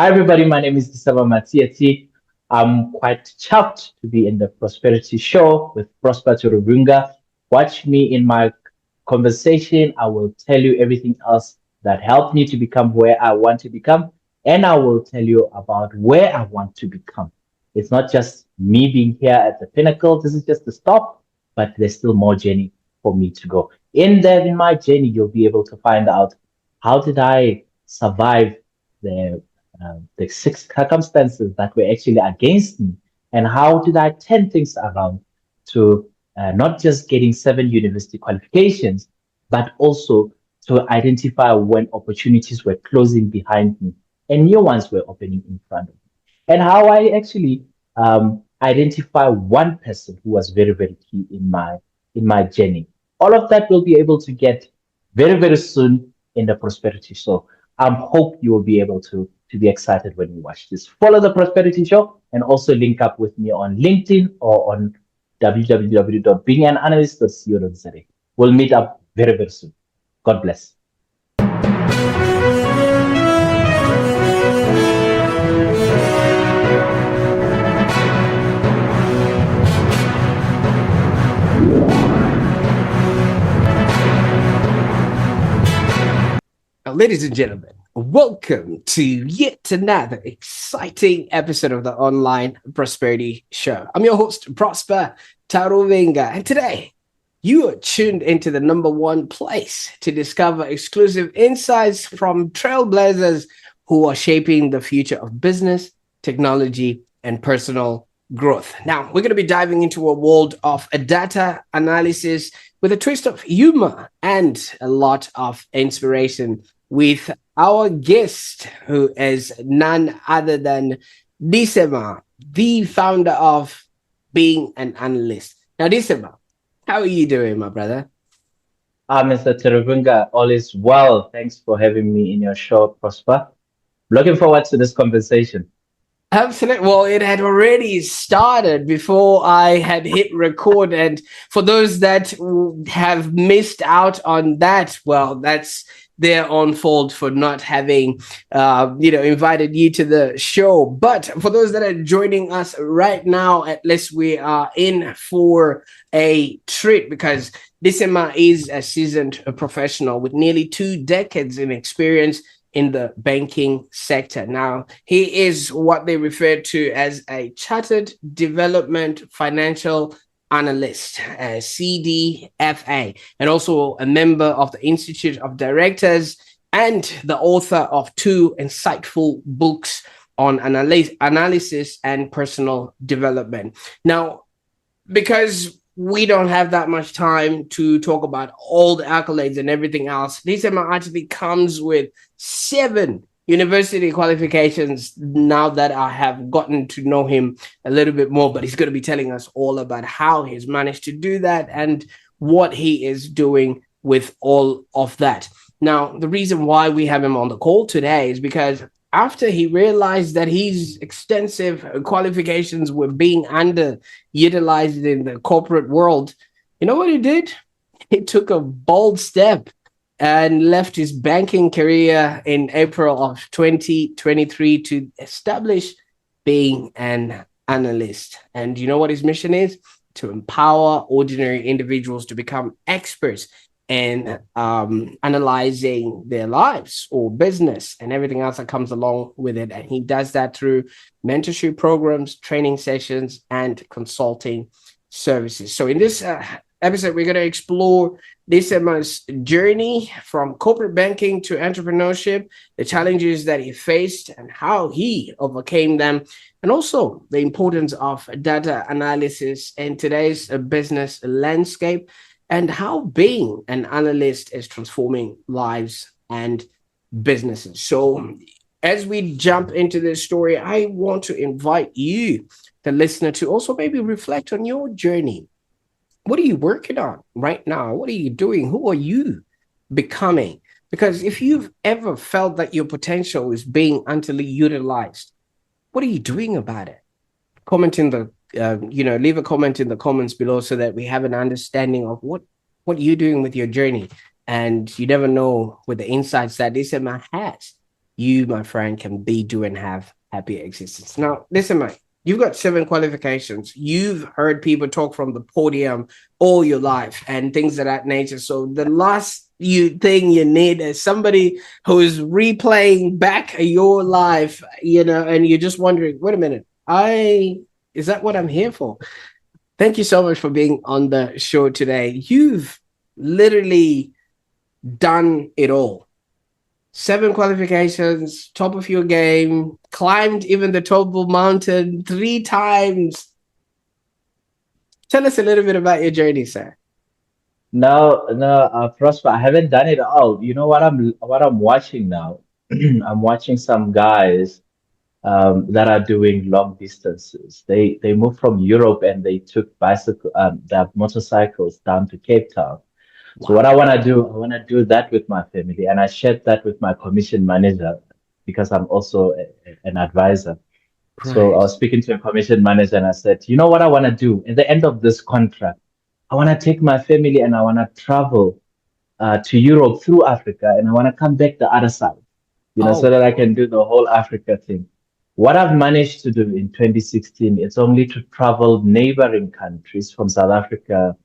Hi, everybody. My name is Matsietsi. I'm quite chuffed to be in the Prosperity Show with Prosper Taruvinga. Watch me in my conversation. I will tell you everything else that helped me to become where I want to become, and I will tell you about where I want to become. It's not just me being here at the pinnacle. This is just the stop, but there's still more journey for me to go. In my journey, you'll be able to find out how did I survive the six circumstances that were actually against me, and how did I turn things around to not just getting 7 university qualifications, but also to identify when opportunities were closing behind me and new ones were opening in front of me, and how I actually identify one person who was very, very key in my journey. All of that will be able to get very, very soon in the Prosperity Show. I hope you will be able to be excited when you watch this. Follow the Prosperity Show and also link up with me on LinkedIn or on www.beingananalyst.co.za. We'll meet up very, very soon. God bless. Ladies and gentlemen, welcome to yet another exciting episode of the Online Prosperity Show. I'm your host, Prosper Taruvinga, and today you are tuned into the number one place to discover exclusive insights from trailblazers who are shaping the future of business, technology, and personal growth. Now, we're going to be diving into a world of data analysis with a twist of humor and a lot of inspiration with our guest, who is none other than Lisema, the founder of Being an Analyst. Now, Lisema, how are you doing, my brother? Mr. Taruvinga, all is well. Thanks for having me in your show, Prosper. Looking forward to this conversation. Absolutely. Well, it had already started before I had hit record. And for those that have missed out on that, well, that's their own fault for not having, invited you to the show. But for those that are joining us right now, at least we are in for a treat, because Lisema is a seasoned professional with nearly 2 decades in experience in the banking sector. Now, he is what they refer to as a Chartered Development Financial Analyst, CDFA, and also a member of the Institute of Directors and the author of 2 insightful books on analysis and personal development. Now, because we don't have that much time to talk about all the accolades and everything else, Lisema actually comes with 7 university qualifications now that I have gotten to know him a little bit more, but he's going to be telling us all about how he's managed to do that and what he is doing with all of that. Now, the reason why we have him on the call today is because after he realized that his extensive qualifications were being underutilized in the corporate world, you know what he did? He took a bold step and left his banking career in April of 2023 to establish Being an Analyst. And you know what his mission is? To empower ordinary individuals to become experts in analyzing their lives or business and everything else that comes along with it. And he does that through mentorship programs, training sessions, and consulting services. So in this episode, we're going to explore Lisema's journey from corporate banking to entrepreneurship, the challenges that he faced and how he overcame them, and also the importance of data analysis in today's business landscape, and how being an analyst is transforming lives and businesses. So as we jump into this story, I want to invite you, the listener, to also maybe reflect on your journey. What are you working on right now? What are you doing? Who are you becoming? Because if you've ever felt that your potential is being underutilized, what are you doing about it? Comment in the leave a comment in the comments below so that we have an understanding of what you're doing with your journey. And you never know with the insights that Lisema has, you, my friend, can be, do, and have happy existence. Now, listen, mate, you've got 7 qualifications. You've heard people talk from the podium all your life and things of that nature. So the last thing you need is somebody who's replaying back your life, and you're just wondering, wait a minute, is that what I'm here for? Thank you so much for being on the show today. You've literally done it all. 7 qualifications, top of your game, climbed even the Table Mountain 3 times. Tell us a little bit about your journey, sir. No, no, Prosper, I haven't done it all. You know what I'm watching now? I'm watching some guys that are doing long distances. They moved from Europe and they took their motorcycles down to Cape Town. So what I want to do, I want to do that with my family, and I shared that with my commission manager because I'm also an advisor. So I Right. was speaking to a commission manager, and I said, you know what I want to do? At the end of this contract, I want to take my family and I want to travel to Europe through Africa, and I want to come back the other side, so Oh, that I can do the whole Africa thing. What I've managed to do in 2016 is only to travel neighboring countries from South Africa,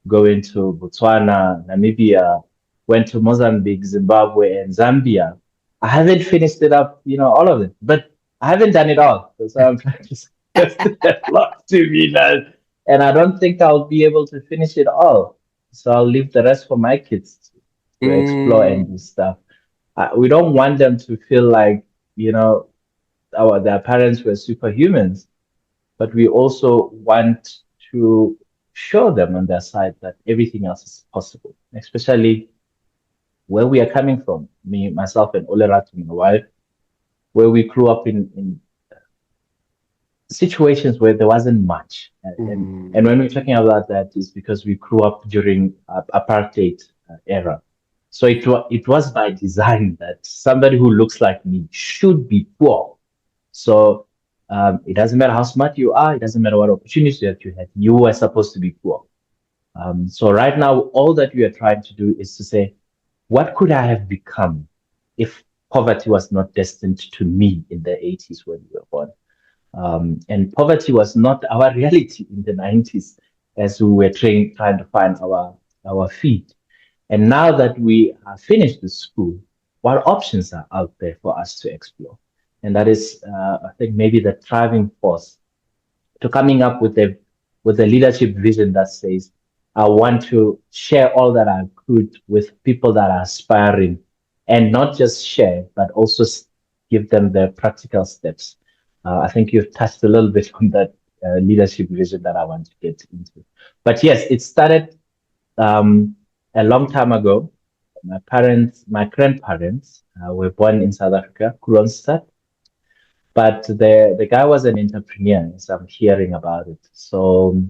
going to Botswana, Namibia, went to Mozambique, Zimbabwe, and Zambia. I haven't finished it up, all of it, but I haven't done it all. So I'm trying to say there's a lot to be done. And I don't think I'll be able to finish it all. So I'll leave the rest for my kids to explore and do stuff. We don't want them to feel like, you know, their parents were superhumans, but we also want to show them on their side that everything else is possible, especially where we are coming from. Me, myself, and Olerat, my wife, where we grew up in situations where there wasn't much. And when we're talking about that, is because we grew up during apartheid era. So it was by design that somebody who looks like me should be poor. So it doesn't matter how smart you are. It doesn't matter what opportunities that you had. You were supposed to be poor. So right now, all that we are trying to do is to say, what could I have become if poverty was not destined to me in the 80s when we were born? And poverty was not our reality in the 90s as we were trying to find our feet. And now that we have finished the school, what options are out there for us to explore? And that is, I think, maybe the driving force to coming up with a leadership vision that says, I want to share all that I could with people that are aspiring, and not just share, but also give them the practical steps. I think you've touched a little bit on that leadership vision that I want to get into. But yes, it started a long time ago. My grandparents were born in South Africa, Kronstadt, but the guy was an entrepreneur, as I'm hearing about it. So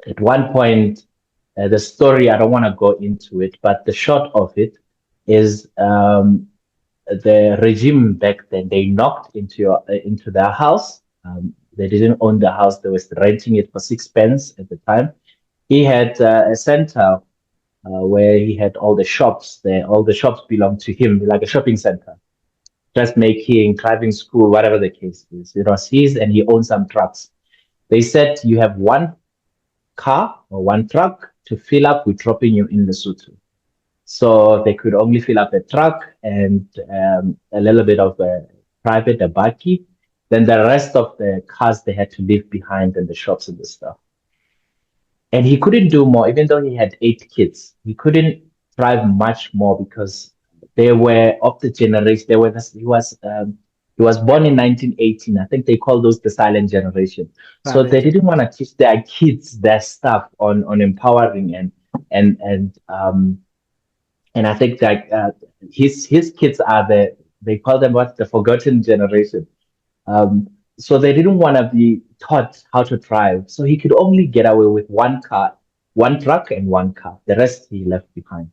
at one point, the story, I don't want to go into it, but the short of it is the regime back then, they knocked into their house. They didn't own the house, they was renting it for 6 pence at the time. He had a center where he had all the shops there. All the shops belonged to him, like a shopping center. Dressmaking, driving school, whatever the case is. It was his, and he owned some trucks. They said you have one car or one truck to fill up, we're dropping you in Lesotho. So they could only fill up a truck and a little bit of a bakkie. Then the rest of the cars they had to leave behind and the shops and the stuff. And he couldn't do more, even though he had 8 kids. He couldn't drive much more because they were of the generation. They were he was born in 1918. I think they call those the silent generation. So they valid. didn't want to teach their kids their stuff on empowering and and um and I think that his kids are they call them what, the forgotten generation. So they didn't want to be taught how to drive. So he could only get away with one car, one truck, and one car. The rest he left behind.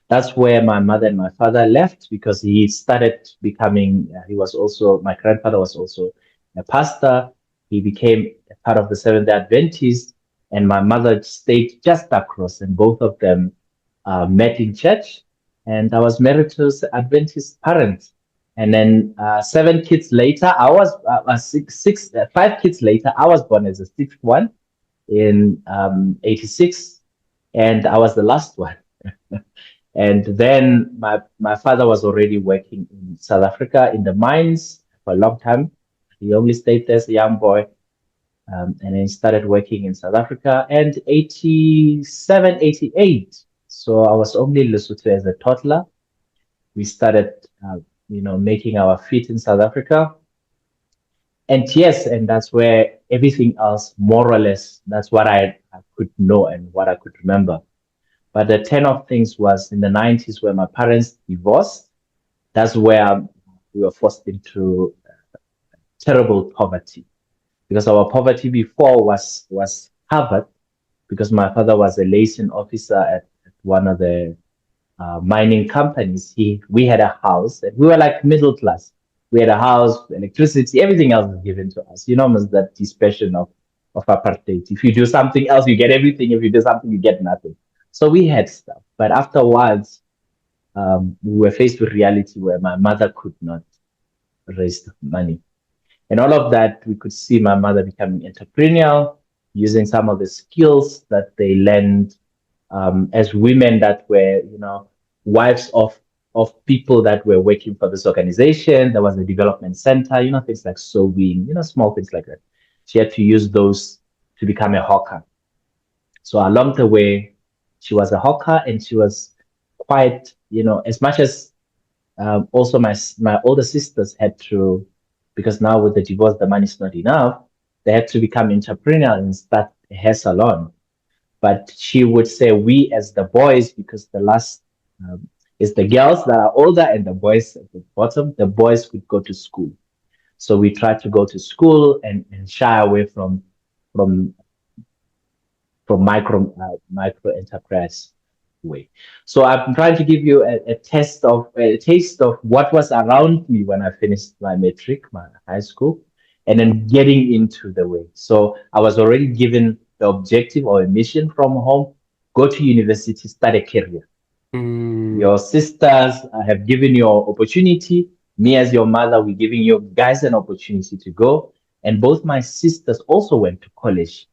That's where my mother and my father left because he started becoming, my grandfather was also a pastor. He became a part of the Seventh day Adventist, and my mother stayed just across, and both of them met in church. And I was married to Adventist parents. And then 7 kids later, I was 5 kids later, I was born as the sixth one in 86, and I was the last one. And then my father was already working in South Africa in the mines for a long time. He only stayed there as a young boy. And then he started working in South Africa and 87, 88. So I was only in Lesotho as a toddler. We started, making our feet in South Africa. And yes, and that's where everything else, more or less, that's what I could know and what I could remember. But the turn of things was in the 90s where my parents divorced. That's where we were forced into terrible poverty because our poverty before was covered because my father was a liaison officer at one of the mining companies. We had a house and we were like middle class. We had a house, electricity, everything else was given to us. You know, almost that dispersion of apartheid. If you do something else, you get everything. If you do something, you get nothing. So we had stuff. But afterwards, we were faced with reality where my mother could not raise the money. And all of that, we could see my mother becoming entrepreneurial, using some of the skills that they learned as women that were, wives of people that were working for this organization. There was a development center, things like sewing, small things like that. She had to use those to become a hawker. So along the way, she was a hawker and she was quite, as much as also my older sisters had to, because now with the divorce, the money's not enough. They had to become entrepreneurial and start a hair salon. But she would say we as the boys, because the last is the girls that are older and the boys at the bottom. The boys could go to school, so we tried to go to school and shy away from micro enterprise way. So I'm trying to give you a taste of what was around me when I finished my matric, my high school, and then getting into the way. So I was already given the objective or a mission from home: go to university, start a career. Mm. Your sisters have given you opportunity. Me as your mother, we're giving you guys an opportunity to go. And both my sisters also went to college.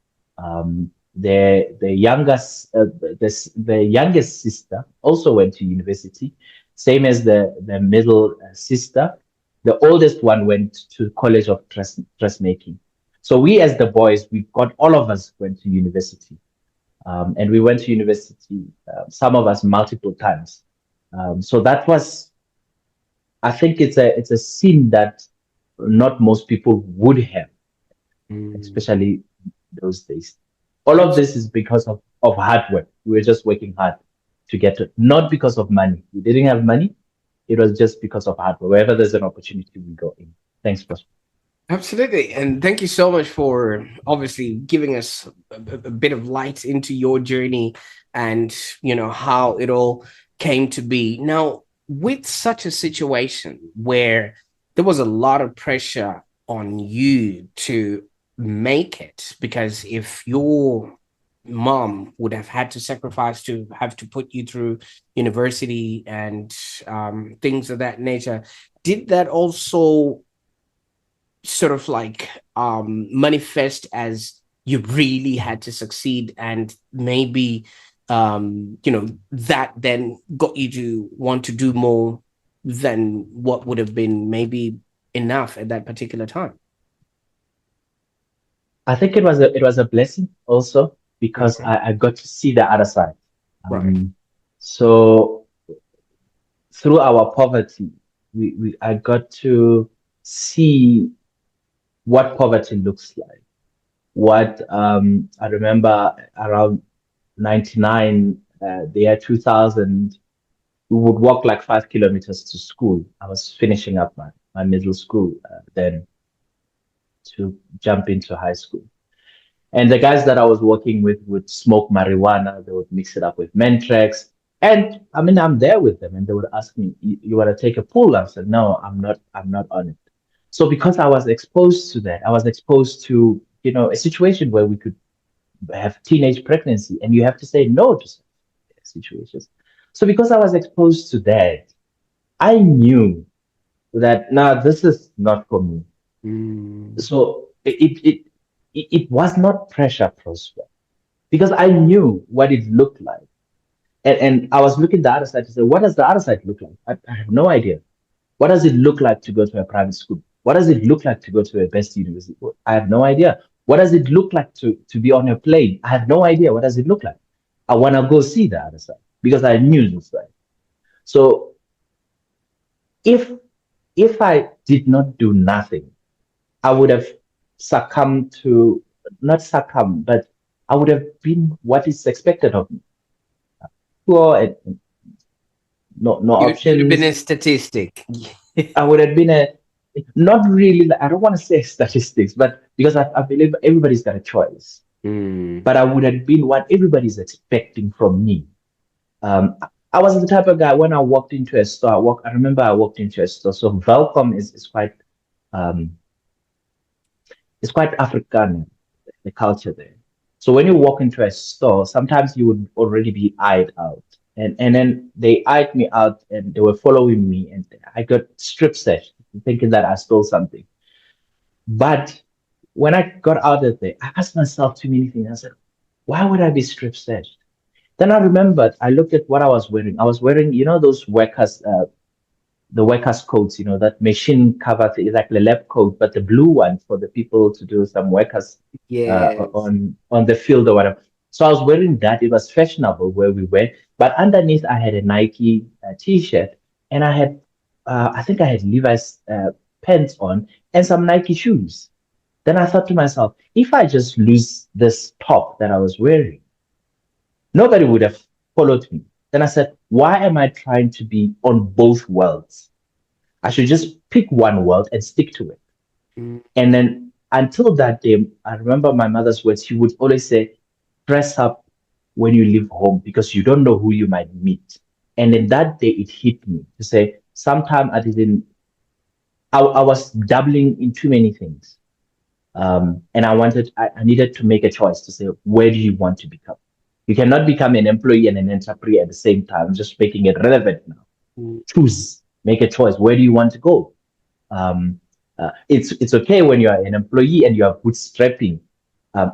The youngest the youngest sister also went to university, same as the middle sister. The oldest one went to college of dressmaking. So we as the boys, we got all of us went to university. And we went to university, some of us multiple times. So that was, I think it's a scene that not most people would have, Mm. especially those days. All of this is because of hard work. We were just working hard to get it, not because of money. We didn't have money. It was just because of hard work. Wherever there's an opportunity, we go in. Thanks, Prosper. Absolutely. And thank you so much for obviously giving us a bit of light into your journey and, how it all came to be. Now, with such a situation where there was a lot of pressure on you to make it, because if your mom would have had to sacrifice to have to put you through university and things of that nature, did that also sort of like manifest as you really had to succeed, and maybe that then got you to want to do more than what would have been maybe enough at that particular time? I think it was a blessing also because Okay. I got to see the other side. Right. So through our poverty, I got to see what poverty looks like. What I remember around 99, the year 2000, we would walk like 5 kilometers to school. I was finishing up my middle school then to jump into high school. And the guys that I was working with would smoke marijuana. They would mix it up with Mentrax. And I mean, I'm there with them, and they would ask me, "You want to take a pull?" I said, "No, I'm not. I'm not on it." So because I was exposed to that, I was exposed to a situation where we could have teenage pregnancy, and you have to say no to some situations. So because I was exposed to that, I knew that now this is not for me. Mm. So it was not pressure, Prosper, because I knew what it looked like. And I was looking the other side to say, what does the other side look like? I have no idea. What does it look like to go to a private school? What does it look like to go to a best university? I have no idea. What does it look like to be on a plane? I have no idea. What does it look like? I want to go see the other side because I knew this side. So if if I did not do nothing, I would have succumbed to not succumb, but I would have been what is expected of me. Poor and no You'd have been a options. statistic. I would have been a not really. I don't want to say statistics, but because I believe everybody's got a choice. Mm. But I would have been what everybody's expecting from me. Um, I was the type of guy when I walked into a store. I remember I walked into a store. So Velcom is quite um, it's quite African, the culture there. So when you walk into a store, sometimes you would already be eyed out. And then they eyed me out and they were following me and I got strip searched, thinking that I stole something. But when I got out of there, I asked myself too many things. I said, why would I be strip searched? Then I remembered, I looked at what I was wearing. I was wearing, those workers, the workers' coats, that machine cover, like the lab coat, but the blue one for the people to do some workers Yes. on the field or whatever. So I was wearing that. It was fashionable where we were, but underneath I had a Nike t-shirt, and I think I had Levi's pants on and some Nike shoes. Then I thought to myself, if I just lose this top that I was wearing, nobody would have followed me. Then I said, why am I trying to be on both worlds? I should just pick one world and stick to it. Mm. And then until that day, I remember my mother's words. She would always say, dress up when you leave home because you don't know who you might meet. And then that day it hit me to say, sometime I was dabbling in too many things. And I needed to make a choice to say, where do you want to become? You cannot become an employee and an entrepreneur at the same time. I'm just making it relevant now. Mm. Choose, make a choice. Where do you want to go? Um, it's okay when you are an employee and you are bootstrapping.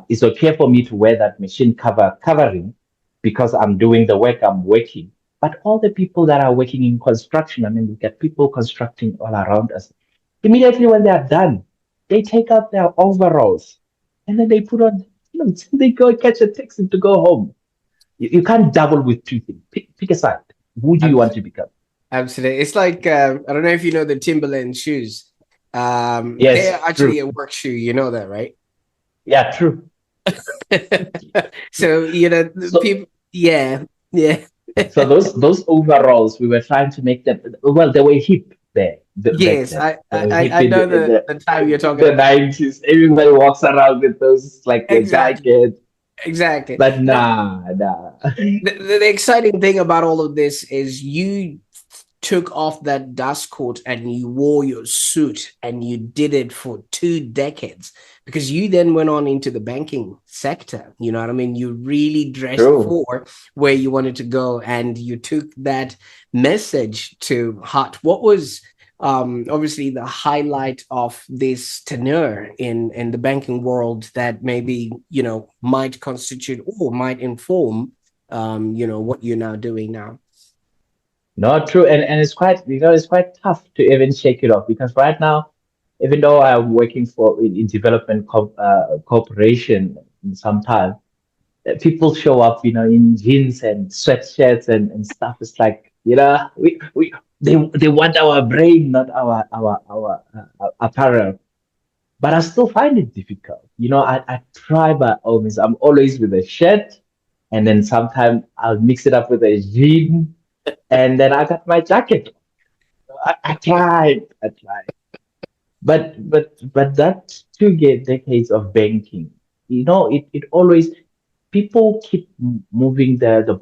It's okay for me to wear that machine covering because I'm doing the work, I'm working. But all the people that are working in construction, I mean, we get people constructing all around us. Immediately when they are done, they take out their overalls and then they put on clothes. They go catch a taxi to go home. You can't double with two things. Pick a side. Who do you want Abs- to become? Absolutely. It's like I don't know if you know the Timberland shoes. They're Yes, actually true. a work shoe. You know that, right? Yeah, true. So the So people. Yeah, yeah. So those overalls, we were trying to make them. Well, they were hip there back Yes, then. I, They were I hip I know in the time you're talking the about. 90s. Everybody walks around with those like a Exactly, jacket. exactly. But Now, nah. the exciting thing about all of this is you took off that dust coat and you wore your suit and you did it for 2 decades because you then went on into the banking sector. You know what I mean? You really dressed True. for where you wanted to go and you took that message to heart. What was obviously the highlight of this tenure in the banking world that maybe might constitute or might inform what you're now doing now? Not true. And it's quite, it's quite tough to even shake it off because right now, even though I'm working for in development corporation in some time, people show up, in jeans and sweatshirts and stuff. It's like, they want our brain, not our apparel. But I still find it difficult. I try by all means. I'm always with a shirt, and then sometimes I'll mix it up with a jean, and then I got my jacket. I tried. I tried. But that decades of banking, it always people keep moving the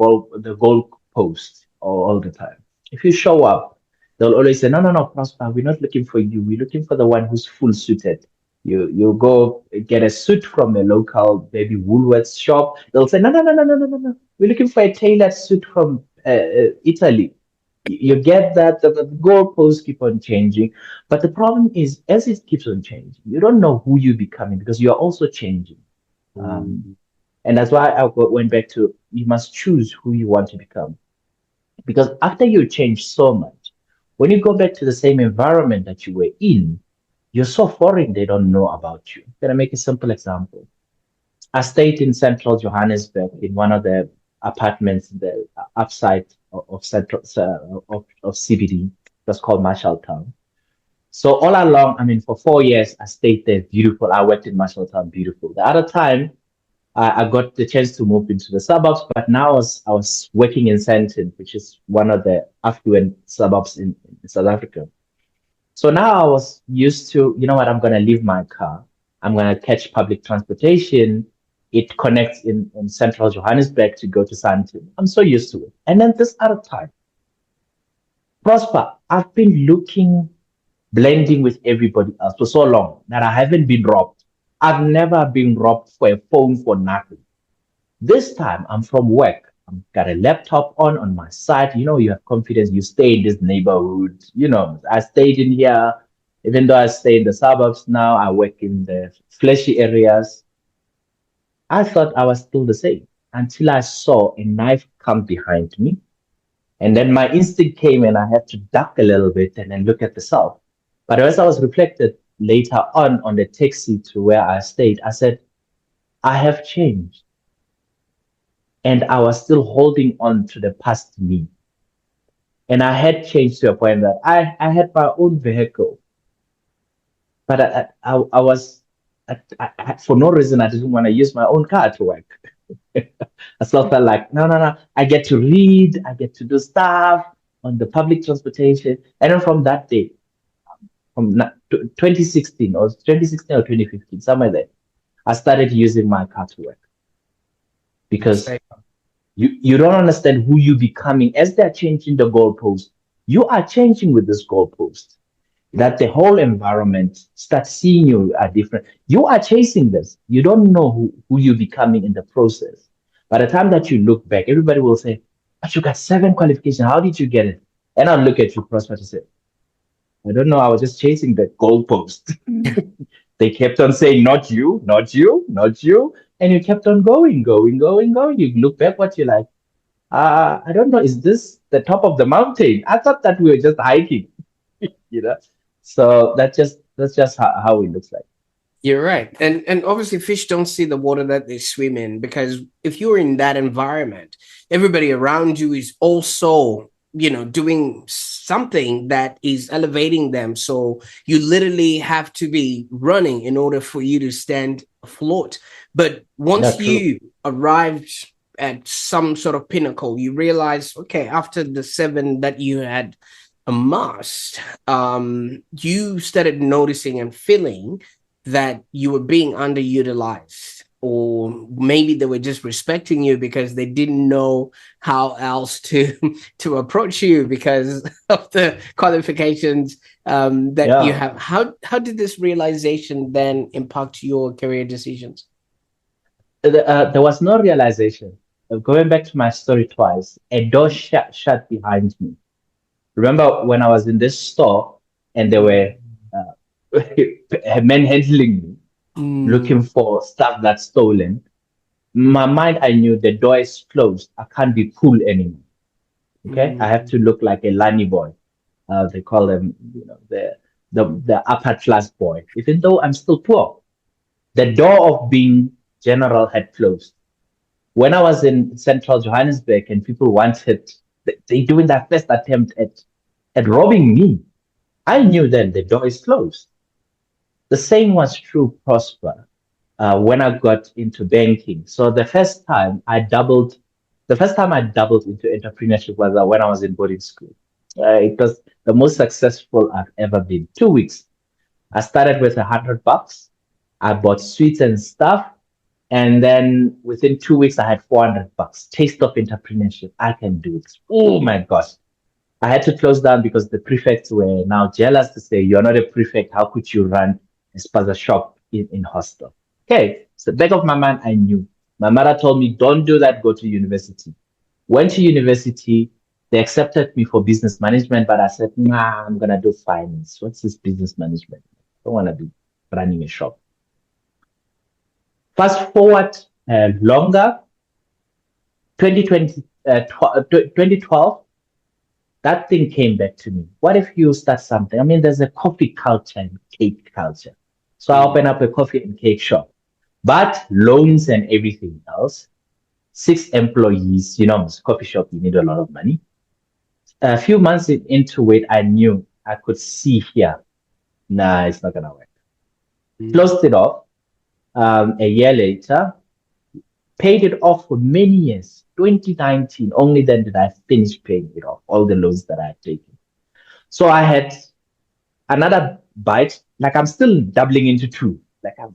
goal post all the time. If you show up, they'll always say, no, Prosper, we're not looking for you. We're looking for the one who's full suited. You go get a suit from a local maybe Woolworths shop. They'll say, no. We're looking for a tailored suit from Italy. You get that the goalposts keep on changing, but the problem is as it keeps on changing, you don't know who you're becoming because you are also changing. Um, and that's why went back to you must choose who you want to become. Because after you change so much, when you go back to the same environment that you were in, you're so foreign, they don't know about you. I'm going to make a simple example. I stayed in central Johannesburg in one of the apartments, the upside of central of CBD. It was called Marshalltown. So all along, I mean, for 4 years, I stayed there. Beautiful. I worked in Marshalltown. Beautiful. The other time, I got the chance to move into the suburbs, but now I was working in Sandton, which is one of the affluent suburbs in South Africa. So now I was used to, you know what, I'm going to leave my car. I'm going to catch public transportation. It connects in central Johannesburg to go to Sandton. I'm so used to it. And then this other time, Prosper, I've been looking, blending with everybody else for so long that I haven't been robbed. I've never been robbed for a phone for nothing. This time I'm from work. I've got a laptop on my side. You know, you have confidence. You stay in this neighborhood. You know, I stayed in here, even though I stay in the suburbs now, I work in the fleshy areas. I thought I was still the same until I saw a knife come behind me. And then my instinct came and I had to duck a little bit and then look at the south. But as I was reflected later on the taxi to where I stayed, I said, I have changed. And I was still holding on to the past me. And I had changed to a point that I had my own vehicle, but I was, for no reason, I didn't want to use my own car to work. I still felt like, no, no, no, I get to read, I get to do stuff on the public transportation. And then from that day, from 2016 or 2016 or 2015, somewhere there, I started using my car to work because you don't understand who you're becoming as they're changing the goalpost. You are changing with this goalpost. That the whole environment starts seeing you are different. You are chasing this. You don't know who you're becoming in the process. By the time that you look back, everybody will say, but you got 7 qualifications. How did you get it? And I'll look at you, Prosper, to say, I don't know. I was just chasing the goalpost. They kept on saying, not you, not you, not you. And you kept on going, going, going, going. You look back, what you're like, I don't know. Is this the top of the mountain? I thought that we were just hiking, you know. So that's just how it looks like. You're right. And obviously fish don't see the water that they swim in, because if you're in that environment, everybody around you is also, doing something that is elevating them. So you literally have to be running in order for you to stand afloat. But once you arrived at some sort of pinnacle, you realize, okay, after the 7 that you had amassed, you started noticing and feeling that you were being underutilized, or maybe they were just respecting you because they didn't know how else to approach you because of the qualifications that you have. How did this realization then impact your career decisions? There was no realization. Going back to my story twice, a door shut behind me. Remember when I was in this store and there were men handling me, looking for stuff that's stolen. My mind, I knew the door is closed. I can't be cool anymore. Okay, I have to look like a Lani boy. They call them, the upper class boy. Even though I'm still poor, the door of being general had closed. When I was in central Johannesburg and people wanted, they doing their first attempt at robbing me, I knew then the door is closed. The same was true, Prosper, when I got into banking. So the first time I doubled into entrepreneurship was when I was in boarding school. It was the most successful I've ever been. 2 weeks. I started with $100. I bought sweets and stuff. And then within 2 weeks, I had $400. Taste of entrepreneurship. I can do it. Oh my gosh. I had to close down because the prefects were now jealous to say, you're not a prefect. How could you run a spaza shop in hostel? Okay. So back of my mind, I knew. My mother told me, don't do that. Go to university. Went to university. They accepted me for business management, but I said, nah, I'm gonna do finance. What's this business management? I don't want to be running a shop. Fast forward longer, 2020, 2012, that thing came back to me. What if you start something? I mean, there's a coffee culture and cake culture. So I open up a coffee and cake shop, but loans and everything else, 6 employees, it's a coffee shop, you need a lot of money. A few months into it, I knew I could see here, nah, it's not going to work. Closed it off. A year later, paid it off for many years. 2019, only then did I finish paying it off, all the loans that I had taken. So I had another bite, like I'm still doubling into two. Like I'm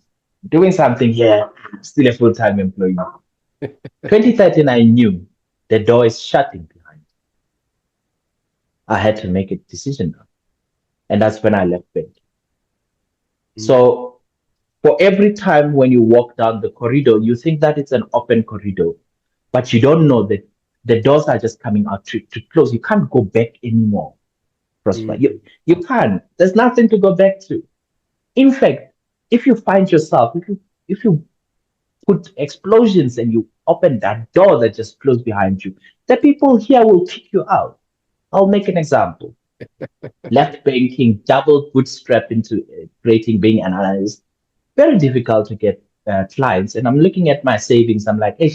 doing something here, I'm still a full-time employee. 2013, I knew the door is shutting behind. I had to make a decision now. And that's when I left bank. So for every time when you walk down the corridor, you think that it's an open corridor, but you don't know that the doors are just coming out to close. You can't go back anymore, Prosper. You can't. There's nothing to go back to. In fact, if you find yourself, if you put explosions and you open that door that just closed behind you, the people here will kick you out. I'll make an example. Left banking, double bootstrap into creating being an analyst. Very difficult to get clients. And I'm looking at my savings. I'm like, hey,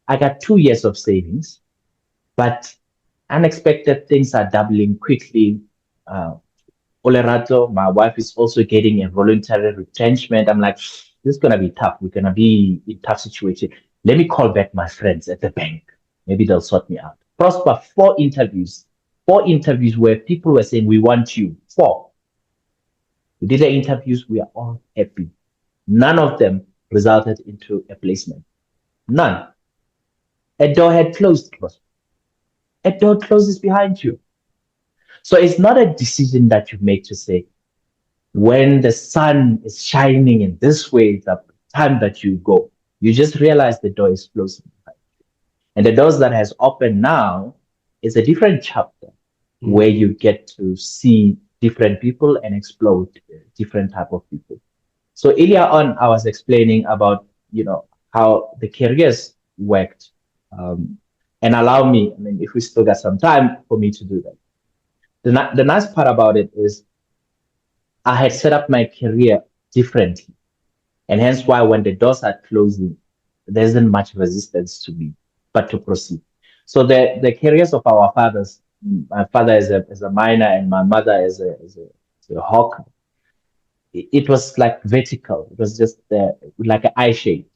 I got 2 years of savings, but unexpected things are doubling quickly. Olerato, my wife is also getting a voluntary retrenchment. I'm like, this is going to be tough. We're going to be in tough situation. Let me call back my friends at the bank. Maybe they'll sort me out. Prosper, 4 interviews where people were saying, we want you. 4. We did the interviews. We are all happy. None of them resulted into a placement. None. A door had closed. A door closes behind you. So it's not a decision that you make to say, when the sun is shining in this way, the time that you go, you just realize the door is closing behind you. And the doors that has opened now is a different chapter where you get to see different people and explore different type of people. So earlier on, I was explaining about, how the careers worked. And allow me, I mean, if we still got some time for me to do that. The nice part about it is I had set up my career differently. And hence why when the doors are closing, there isn't much resistance to me, but to proceed. So the careers of our fathers, my father is a miner and my mother is a hawker. It was like vertical. It was just like an I shape.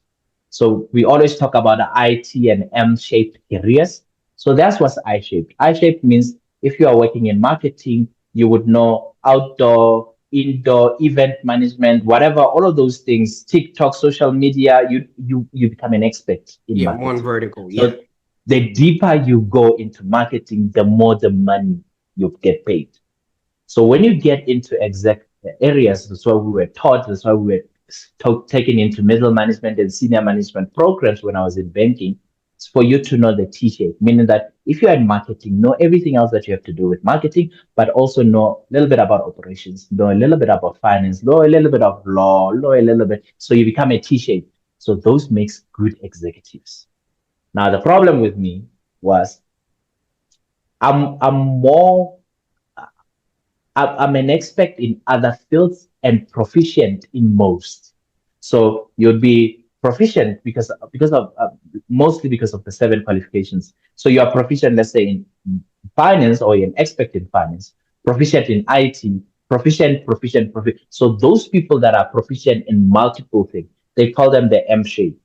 So we always talk about the IT and M-shaped careers. So that's what's I-shaped. I-shaped means if you are working in marketing, you would know outdoor, indoor, event management, whatever, all of those things, TikTok, social media, you become an expert in marketing. One vertical. So the deeper you go into marketing, the more the money you get paid. So when you get into exact areas, that's what we were taught, that's why we were taken into middle management and senior management programs when I was in banking. It's for you to know the T-shape, meaning that if you're in marketing, know everything else that you have to do with marketing, but also know a little bit about operations, know a little bit about finance, know a little bit of law, know a little bit. So you become a T-shape. So those makes good executives. Now, the problem with me was I'm an expert in other fields and proficient in most. So you'd be proficient because of mostly because of the 7 qualifications. So you are proficient, let's say, in finance, or you're an expert in finance, proficient in IT, proficient. So those people that are proficient in multiple things, they call them the M shape,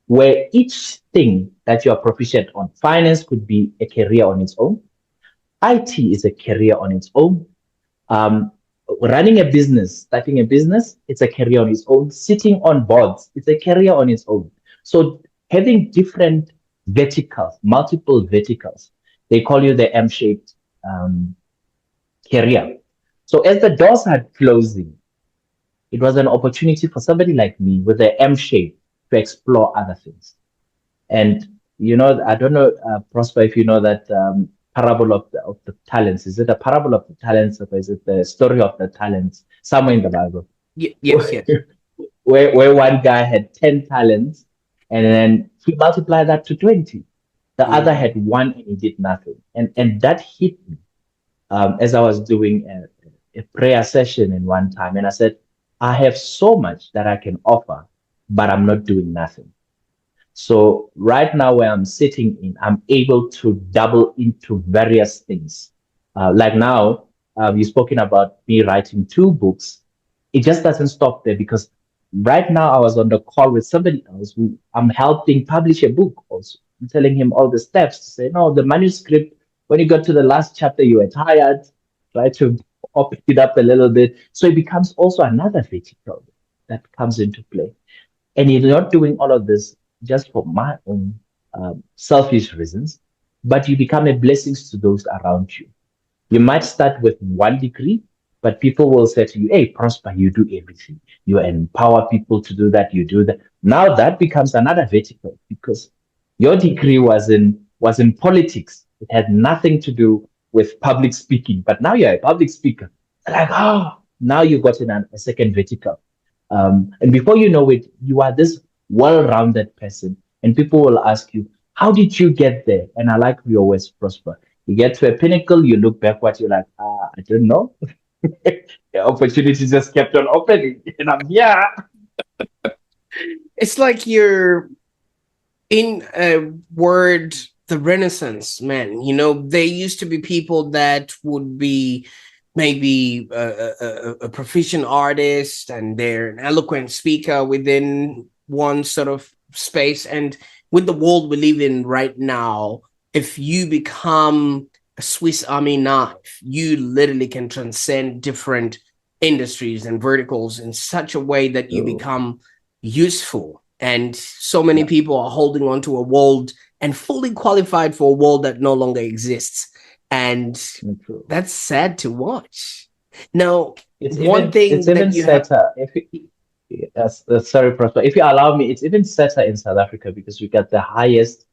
where each thing that you are proficient on, finance could be a career on its own. IT is a career on its own. Running a business, starting a business, it's a career on its own. Sitting on boards, it's a career on its own. So having different verticals, multiple verticals, they call you the M-shaped career. So as the doors are closing, it was an opportunity for somebody like me with the M shape to explore other things. And I don't know, Prosper, if you know that parable of the talents. Is it a parable of the talents, or is it the story of the talents? Somewhere in the Bible, Yes, yes. where one guy had 10 talents, and then he multiplied that to 20. The other Mm. had one and he did nothing. And that hit me as I was doing a prayer session in one time. And I said, I have so much that I can offer, but I'm not doing nothing. So right now where I'm sitting in, I'm able to double into various things. Like now, you've spoken about me writing 2 books. It just doesn't stop there, because right now I was on the call with somebody else who I'm helping publish a book also. I'm telling him all the steps to say, no, the manuscript, when you got to the last chapter, you were tired, try to open it up a little bit. So it becomes also another vertical that comes into play. And you're not doing all of this just for my own selfish reasons, but you become a blessing to those around you. You might start with 1 degree, but people will say to you, hey, Prosper, you do everything. You empower people to do that. You do that. Now that becomes another vertical, because your degree was in politics. It had nothing to do with public speaking, but now you're a public speaker. Like, oh, now you've gotten a second vertical. And before you know it, you are this well-rounded person. And people will ask you, how did you get there? And I like your words, Prosper. You get to a pinnacle, you look backward, you're like, I don't know. The opportunity just kept on opening. And I'm here. It's like you're in a word, the Renaissance, man. You know, there used to be people that would be maybe a proficient artist, and they're an eloquent speaker within one sort of space. And with the world we live in right now, if you become a Swiss Army knife, you literally can transcend different industries and verticals in such a way that you So, become useful. And so many yeah, people are holding on to a world and fully qualified for a world that no longer exists. And true. that's sad to watch. Now, It's one even it's thing that even you have, sadder. If you, sorry, Prosper. If you allow me, it's even sadder in South Africa, because we got the highest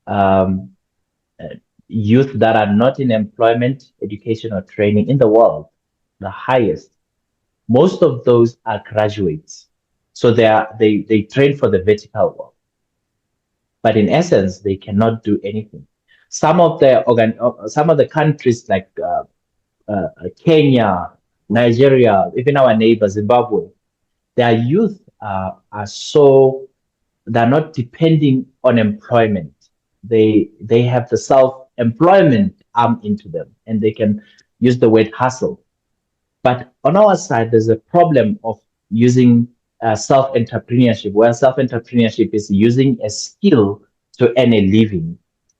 um, uh, youth that are not in employment, education, or training in the world. The highest. Most of those are graduates, so they train for the vertical world, but in essence, they cannot do anything. Some of the countries like Kenya, Nigeria, even our neighbor Zimbabwe, their youth are so they're not depending on employment. They have the self-employment arm into them, and they can use the word hustle. But on our side, there's a problem of using self-entrepreneurship, where self-entrepreneurship is using a skill to earn a living,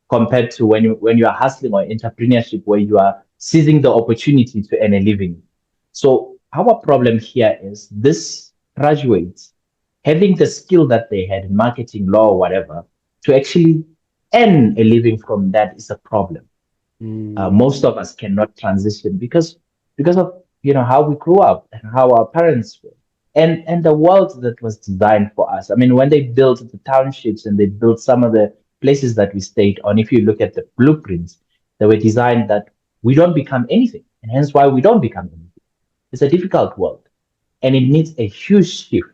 compared to when you are hustling, or entrepreneurship, where you are seizing the opportunity to earn a living. So our problem here is this graduates having the skill that they had in marketing, law, or whatever, to actually earn a living from that is a problem. Most of us cannot transition because of how we grew up and how our parents were, and the world that was designed for us. I mean, when they built the townships and they built some of the places that we stayed on, if you look at the blueprints, they were designed that we don't become anything, and hence why we don't become anything. It's a difficult world, and it needs a huge shift.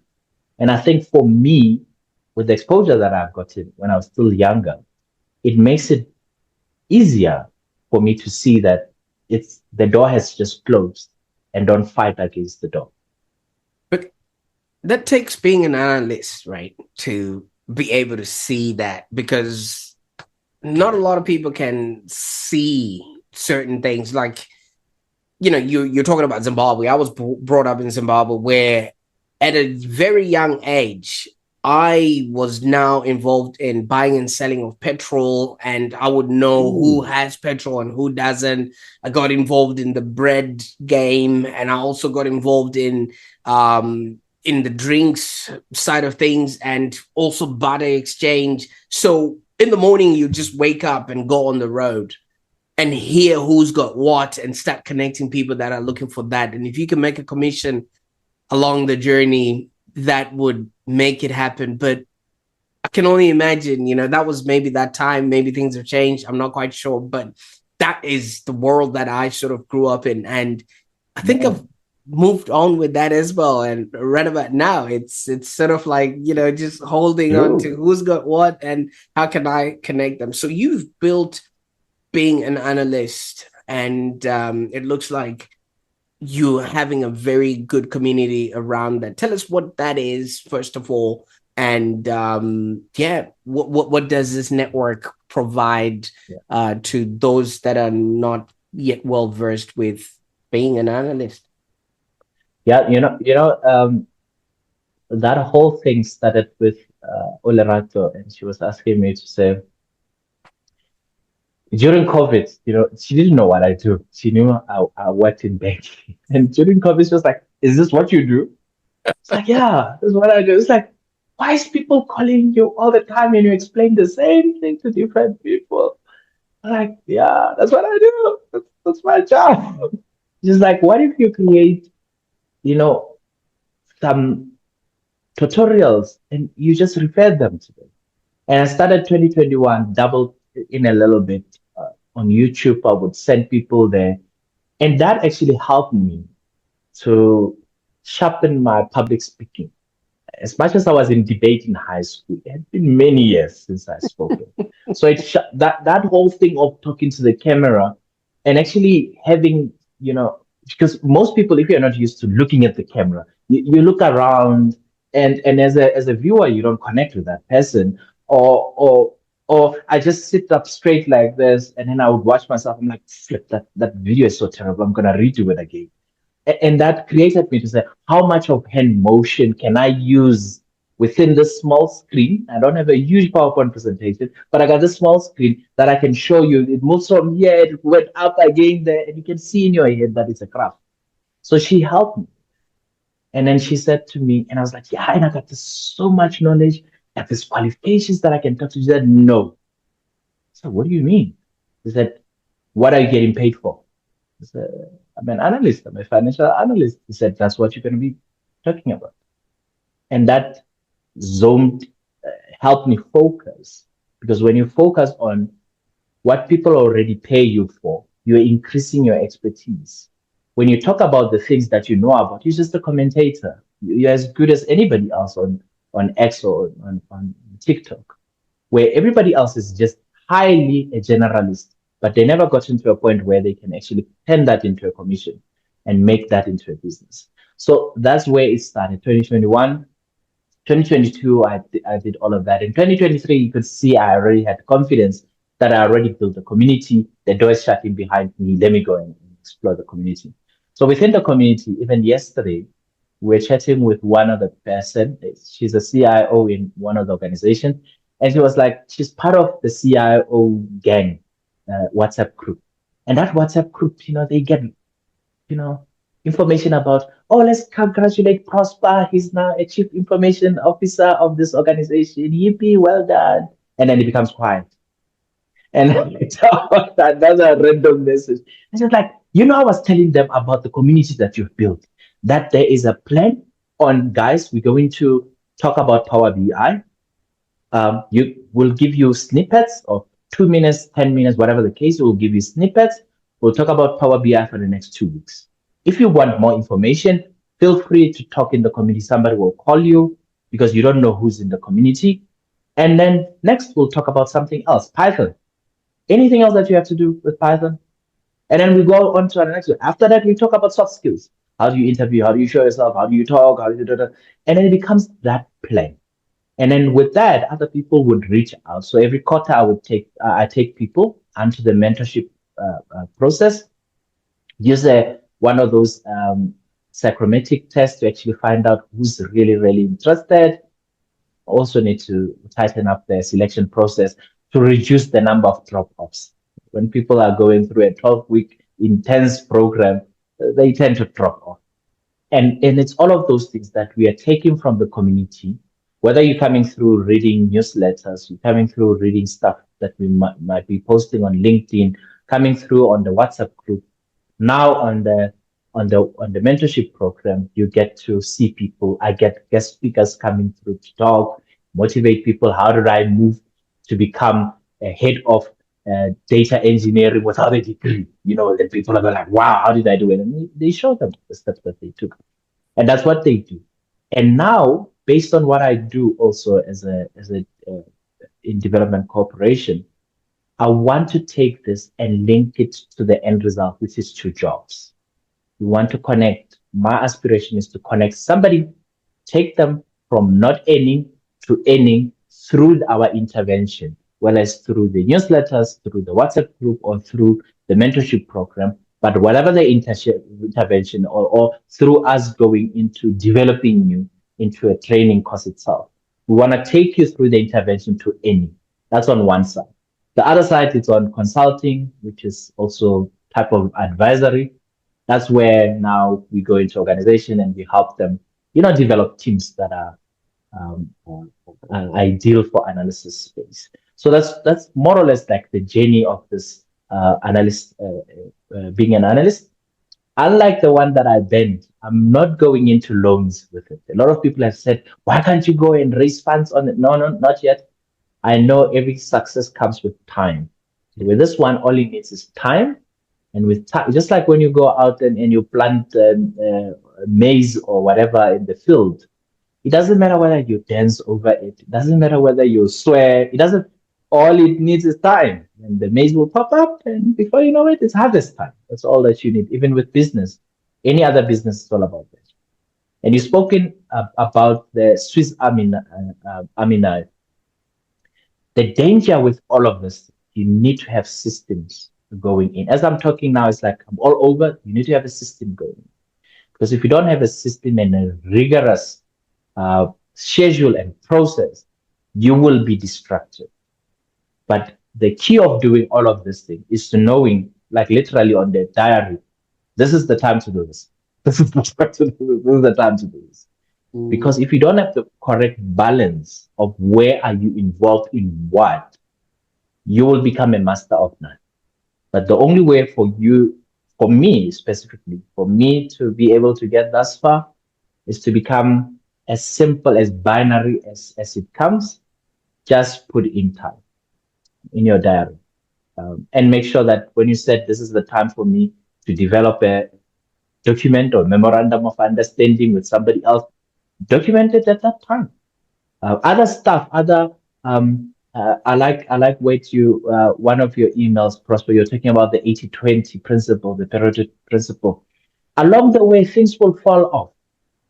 And I think for me, with the exposure that I've gotten when I was still younger, it makes it easier for me to see that it's the door has just closed, and don't fight against the door. but that takes being an analyst, right? To be able to see that, because not a lot of people can see certain things. Like, you know, you're talking about Zimbabwe. I was brought up in Zimbabwe, where at a very young age, I was now involved in buying and selling of petrol, and I would know who Ooh, has petrol and who doesn't. I got involved in the bread game, and I also got involved in the drinks side of things, and also butter exchange. So in the morning, you just wake up and go on the road and hear who's got what, and start connecting people that are looking for that. And if you can make a commission along the journey, that would make it happen. But I can only imagine, you know, that was maybe that time, maybe things have changed. I'm not quite sure, but that is the world that I sort of grew up in. And I think I've Man. moved on with that as well. And right about now, it's sort of like, just holding on to True. who's got what and how can I connect them. So you've built Being an Analyst, and it looks like you having a very good community around that. Tell us what that is, first of all, and yeah, what does this network provide Yeah. to those that are not yet well versed with being an analyst? Yeah, that whole thing started with Olerato, and she was asking me to say, during COVID, she didn't know what I do. She knew I worked in banking. And during COVID, she was like, is this what you do? It's like, yeah, this is what I do. It's like, why is people calling you all the time and you explain the same thing to different people? I'm like, yeah, that's what I do. That's my job. Just like, what if you create, you know, some tutorials and you just refer them to them? And I started 2021, doubled in a little bit on YouTube. I would send people there. And that actually helped me to sharpen my public speaking. As much as I was in debate in high school, it had been many years since I spoken. So that whole thing of talking to the camera and actually having, because most people, if you're not used to looking at the camera, you look around and as a viewer, you don't connect with that person, or or or I just sit up straight like this, and then I would watch myself. I'm like, flip, that video is so terrible. I'm gonna redo it again. And that created me to say, how much of hand motion can I use within this small screen? I don't have a huge PowerPoint presentation, but I got this small screen that I can show you. It moves from here, it went up again there, and you can see in your head that it's a craft. So she helped me. And then she said to me, and I was like, yeah, and I got this so much knowledge, I got these qualifications that I can talk to. She said, no. So what do you mean? She said, what are you getting paid for? I said, I'm an analyst. I'm a financial analyst. He said, that's what you're going to be talking about. And that zoned, helped me focus. Because when you focus on what people already pay you for, you're increasing your expertise. When you talk about the things that you know about, you're just a commentator. You're as good as anybody else on X or on TikTok, where everybody else is just highly a generalist, but they never got into a point where they can actually turn that into a commission and make that into a business. So that's where it started. 2021, 2022, I did all of that. In 2023, you could see I already had confidence that I already built a community. The door is shutting behind me. Let me go and explore the community. So within the community, even yesterday, we're chatting with one other person. She's a CIO in one of the organizations. And she was like, she's part of the CIO gang WhatsApp group. And that WhatsApp group, they get information about, oh, let's congratulate Prosper. He's now a chief information officer of this organization. Yippee, well done. And then it becomes quiet. And that's a random message. And she's like, I was telling them about the community that you've built, that there is a plan on, guys, we're going to talk about Power BI. You will give you snippets of 2 minutes, 10 minutes, whatever the case, we'll give you snippets. We'll talk about Power BI for the next 2 weeks. If you want more information, feel free to talk in the community. Somebody will call you because you don't know who's in the community. And then next, we'll talk about something else, Python. Anything else that you have to do with Python? And then we go on to the next one. After that, we talk about soft skills. How do you interview? How do you show yourself? How do you talk? How do you do that? And then it becomes that plan. And then with that, other people would reach out. So every quarter, I take people onto the mentorship process. Use one of those psychrometric tests to actually find out who's really, really interested. Also need to tighten up the selection process to reduce the number of drop-offs. When people are going through a 12-week intense program, they tend to drop off. And it's all of those things that we are taking from the community, whether you're coming through reading newsletters, you're coming through reading stuff that we might be posting on LinkedIn, coming through on the WhatsApp group. Now on the mentorship program, you get to see people. I get guest speakers coming through to talk, motivate people. How did I move to become a head of data engineering without a degree. The people are like, wow, how did I do it? And they show them the steps that they took. And that's what they do. And now, based on what I do also as a in development corporation, I want to take this and link it to the end result, which is two jobs. We want to connect. My aspiration is to connect somebody, take them from not earning to earning through our intervention, whether it's through the newsletters, through the WhatsApp group, or through the mentorship program. But whatever the intervention, or through us going into developing you into a training course itself, we want to take you through the intervention to earning. That's on one side. The other side is on consulting, which is also type of advisory. That's where now we go into organization and we help them, develop teams that are ideal for analysis space. So that's more or less like the journey of this analyst, being an analyst. Unlike the one that I bend, I'm not going into loans with it. A lot of people have said, why can't you go and raise funds on it? No, no, not yet. I know every success comes with time. With this one, all it needs is time. And with time, just like when you go out and you plant maize or whatever in the field, it doesn't matter whether you dance over it. It doesn't matter whether you swear. It doesn't. All it needs is time, and the maize will pop up, and before you know it, it's harvest time. That's all that you need. Even with business, any other business is all about that. And you've spoken about the Swiss Army knife. The danger with all of this, you need to have systems going in. As I'm talking now, it's like I'm all over. You need to have a system going. Because if you don't have a system and a rigorous schedule and process, you will be distracted. But the key of doing all of this thing is to knowing, like literally on the diary, this is the time to do this. This is the time to do this. This is the time to do this. Because if you don't have the correct balance of where are you involved in what, you will become a master of none. But the only way for you, for me specifically, for me to be able to get thus far is to become as simple as binary as it comes. Just put in time in your diary, and make sure that when you said this is the time for me to develop a document or memorandum of understanding with somebody else, document it at that time. Other stuff, other I like what you one of your emails, Prosper, you're talking about the 80-20 principle, the periodic principle. Along the way, things will fall off.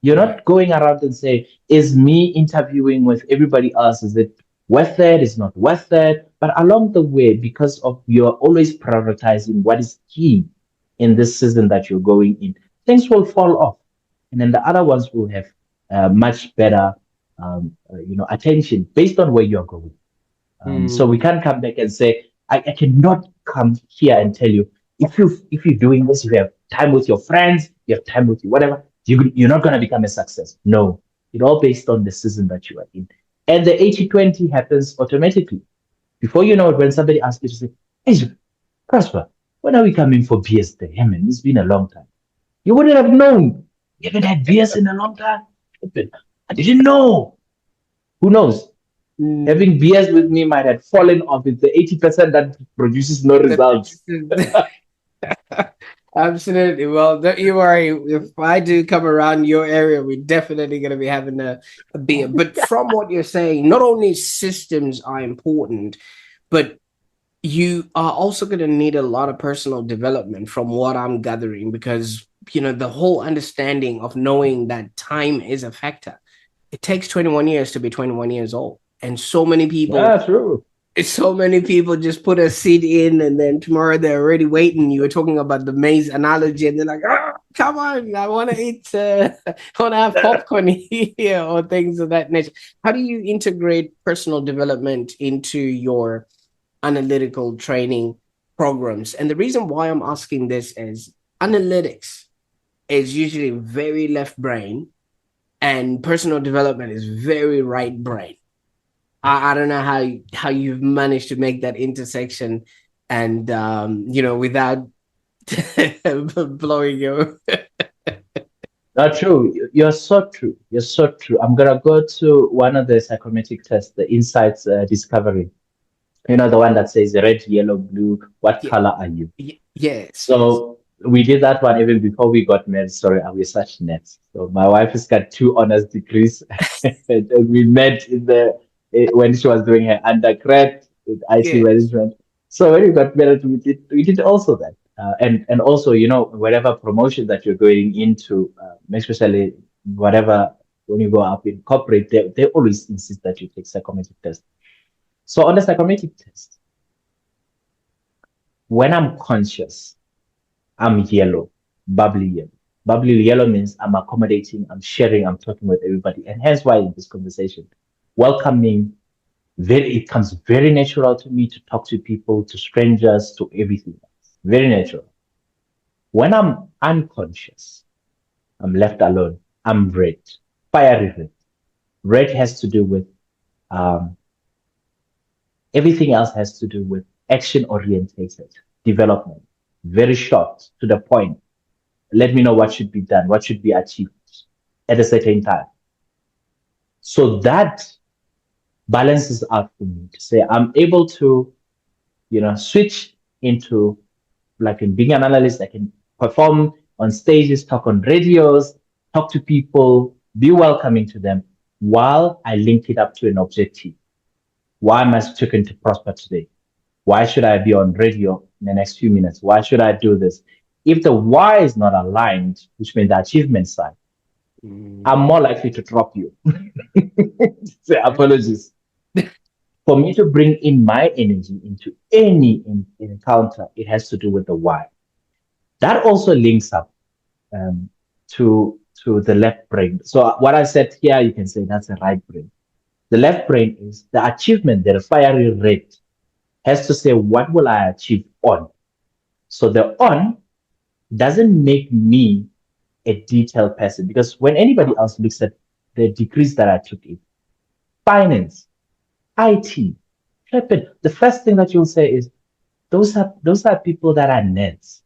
You're not going around and say, is me interviewing with everybody else? Is it worth it? Is not worth it? But along the way, because of you're always prioritizing what is key in this season that you're going in, things will fall off. And then the other ones will have much better attention based on where you're going. So we can't come back and say, I cannot come here and tell you if you're doing this, you have time with your friends, you have time with you, whatever, you're not going to become a success. No, it's all based on the season that you are in. And the 80-20 happens automatically. Before you know it, when somebody asks you to say, hey, Prosper, when are we coming for beers there? Yeah, man, it's been a long time. You wouldn't have known. You haven't had beers in a long time. I didn't know. Who knows? Having beers with me might have fallen off. It's the 80% that produces no results. Absolutely. Well, don't you worry. If I do come around your area, we're definitely going to be having a beer. But from what you're saying, not only systems are important, but you are also going to need a lot of personal development from what I'm gathering, because, the whole understanding of knowing that time is a factor. It takes 21 years to be 21 years old. And so many people, true. So many people just put a seed in and then tomorrow they're already waiting. You were talking about the maize analogy and they're like, oh, come on, I want to eat, I want to have popcorn here or things of that nature. How do you integrate personal development into your analytical training programs? And the reason why I'm asking this is analytics is usually very left brain and personal development is very right brain. I don't know how you've managed to make that intersection and, without blowing you. Not true. You're so true. You're so true. I'm going to go to one of the psychometric tests, the insights discovery. You know, the one that says red, yellow, blue, what Yeah. color are you? Yes. Yes. So we did that one even before we got married. Sorry, we're such nets. So my wife has got two honors degrees, and we met in the when she was doing her undergrad in IT Yes. management. So when we got married, we did also that, and also, you know, whatever promotion that you're going into, especially whatever, when you go up in corporate, they always insist that you take psychometric test. So on the psychometric test, when I'm conscious, I'm yellow, bubbly yellow. Bubbly yellow means I'm accommodating, I'm sharing, I'm talking with everybody. And hence why in this conversation, welcoming, it comes very natural to me to talk to people, to strangers, to everything else. Very natural. When I'm unconscious, I'm left alone, I'm red, fiery red. Red has to do with um, everything else has to do with action orientated development. Very short, to the point. Let me know what should be done, what should be achieved at a certain time. So that balances out for me to say I'm able to, switch into, like in being an analyst, I can perform on stages, talk on radios, talk to people, be welcoming to them while I link it up to an objective. Why am I talking to Prosper today? Why should I be on radio in the next few minutes? Why should I do this? If the why is not aligned, which means the achievement side, I'm Mm. more likely to drop you. Say apologies. For me to bring in my energy into any encounter, it has to do with the why. That also links up um, to the left brain. So what I said here, you can say that's the right brain. The left brain is the achievement, the fiery rate has to say, what will I achieve on? So the on doesn't make me a detailed person, because when anybody else looks at the degrees that I took in finance, IT, flipping, the first thing that you'll say is those are people that are nerds.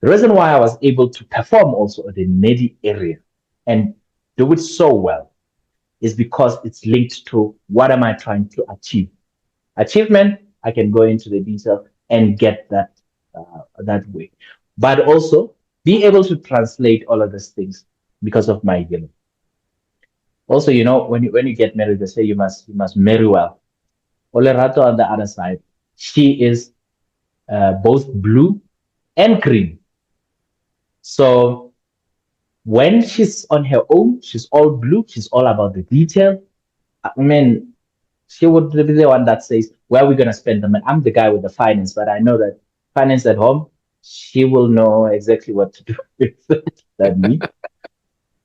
The reason why I was able to perform also in the nerdy area and do it so well is because it's linked to what am I trying to achieve. Achievement, I can go into the detail and get that way, but also be able to translate all of these things because of my yellow. Also, when you get married, they say you must marry well. Olerato on the other side, she is both blue and green. So when she's on her own, she's all blue. She's all about the detail. I mean, she would be the one that says, where are we going to spend the money? I'm the guy with the finance, but I know that finance at home, she will know exactly what to do with it than me.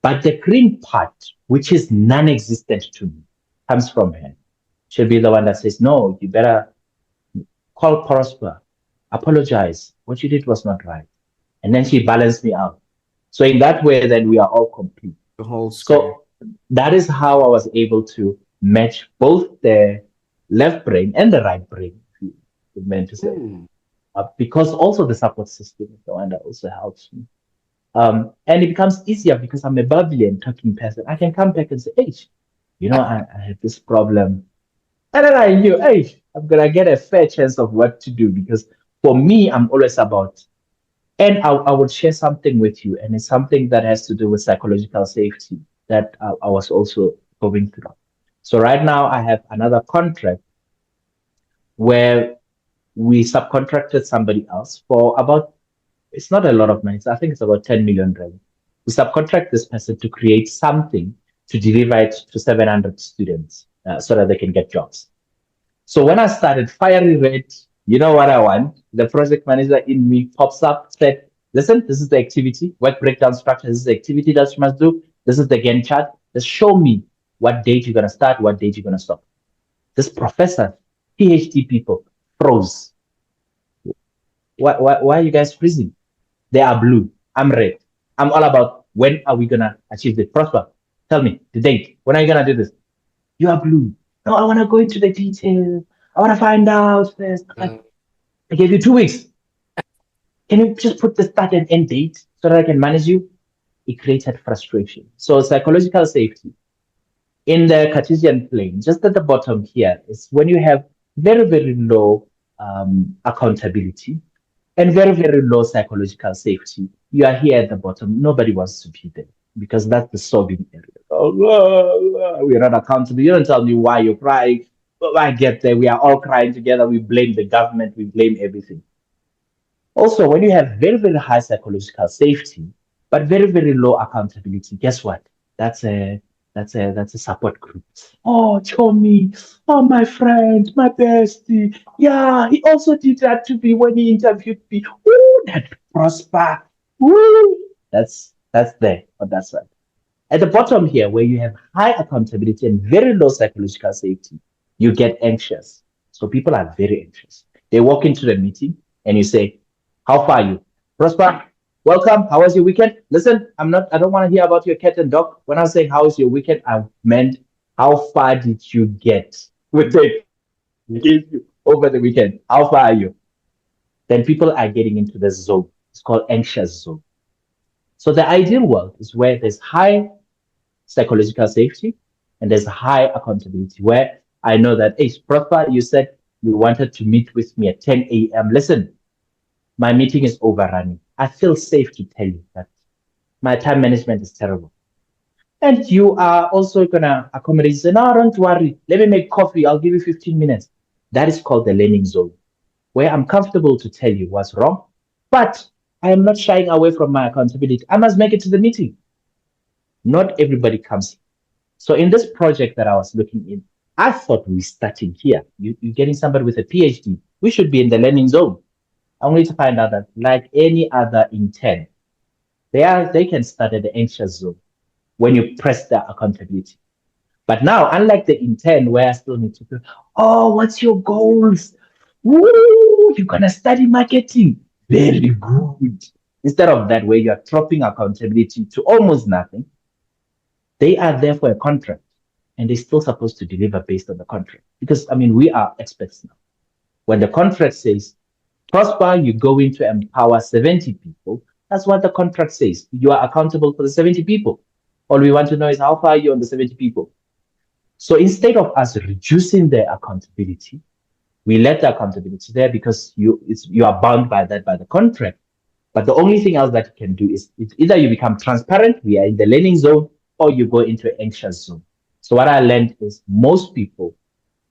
But the green part, which is non existent to me, comes from her. She'll be the one that says, no, you better call Prosper, apologize. What you did was not right. And then she balanced me out. So in that way, then we are all complete. The whole square. So that is how I was able to match both the left brain and the right brain, if you meant to say. Mm. Because also the support system is the one that also helps me. And it becomes easier because I'm a bubbly and talking person. I can come back and say, hey, I have this problem. And then I knew, hey, I'm going to get a fair chance of what to do, because for me, I'm always about, and I would share something with you, and it's something that has to do with psychological safety that I was also going through. So right now, I have another contract where we subcontracted somebody else for about, it's not a lot of money. So I think it's about 10 million rand. We subcontract this person to create something to deliver it to 700 students so that they can get jobs. So when I started fiery red, you know what I want? The project manager in me pops up, said, listen, this is the activity, work breakdown structure, this is the activity that you must do. This is the Gantt chart. Just show me what date you're going to start, what date you're going to stop. This professor, PhD people, froze. Why are you guys freezing? They are blue. I'm red. I'm all about when are we going to achieve this? Prosper, tell me the date. When are you going to do this? You are blue. No, I want to go into the detail. I want to find out first. Like, Uh, I gave you 2 weeks. Can you just put the start and end date so that I can manage you? It created frustration. So psychological safety in the Cartesian plane, just at the bottom here, is when you have very, very low accountability, and very, very low psychological safety. You are here at the bottom. Nobody wants to be there because that's the sobbing area. Oh, we're not accountable. You don't tell me why you're crying. Well, I get there. We are all crying together. We blame the government. We blame everything. Also, when you have very, very high psychological safety, but very, very low accountability, guess what? That's a that's a support group. Oh, Tommy, oh my friend, my bestie. Yeah, he also did that to me when he interviewed me. Ooh, that Prosper. Ooh. That's there on that side. At the bottom here, where you have high accountability and very low psychological safety, you get anxious. So people are very anxious. They walk into the meeting and you say, how far are you? Prosper, welcome. How was your weekend? Listen, I don't want to hear about your cat and dog. When I was saying how was your weekend, I meant how far did you get with it over the weekend? How far are you? Then people are getting into the zone. It's called anxious zone. So the ideal world is where there's high psychological safety and there's high accountability where I know that, hey, Prosper, you said you wanted to meet with me at 10 a.m. Listen, my meeting is overrunning. I feel safe to tell you that my time management is terrible. And you are also going to accommodate. Say, no, don't worry. Let me make coffee. I'll give you 15 minutes. That is called the learning zone, where I'm comfortable to tell you what's wrong, but I am not shying away from my accountability. I must make it to the meeting. Not everybody comes. So in this project that I was looking in, I thought we starting here. You're getting somebody with a PhD. We should be in the learning zone. Only to find out that, like any other intern, they can start at the anxious zone when you press the accountability. But now, unlike the intern where I still need to go, oh, what's your goals? Woo, you're gonna study marketing. Very good. Instead of that, where you're dropping accountability to almost nothing, they are there for a contract and they're still supposed to deliver based on the contract. Because I mean, we are experts now. When the contract says, Prosper, you go in to empower 70 people, that's what the contract says. You are accountable for the 70 people. All we want to know is how far are you on the 70 people? So instead of us reducing their accountability, we let the accountability there because you are bound by that by the contract. But the only thing else that you can do is either you become transparent, we are in the learning zone, or you go into an anxious zone. So what I learned is most people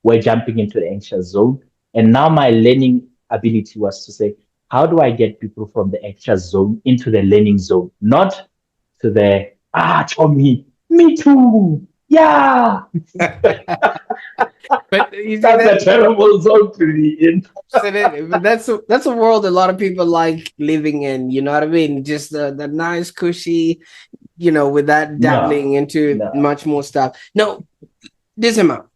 were jumping into the anxious zone. And now my learning ability was to say, how do I get people from the anxious zone into the learning zone? Not to the, Tommy, me too. Yeah. But you see, That's a terrible zone to be in. that's a world a lot of people like living in. You know what I mean? Just the nice, cushy, with that dabbling into No. much more stuff. No, Lisema,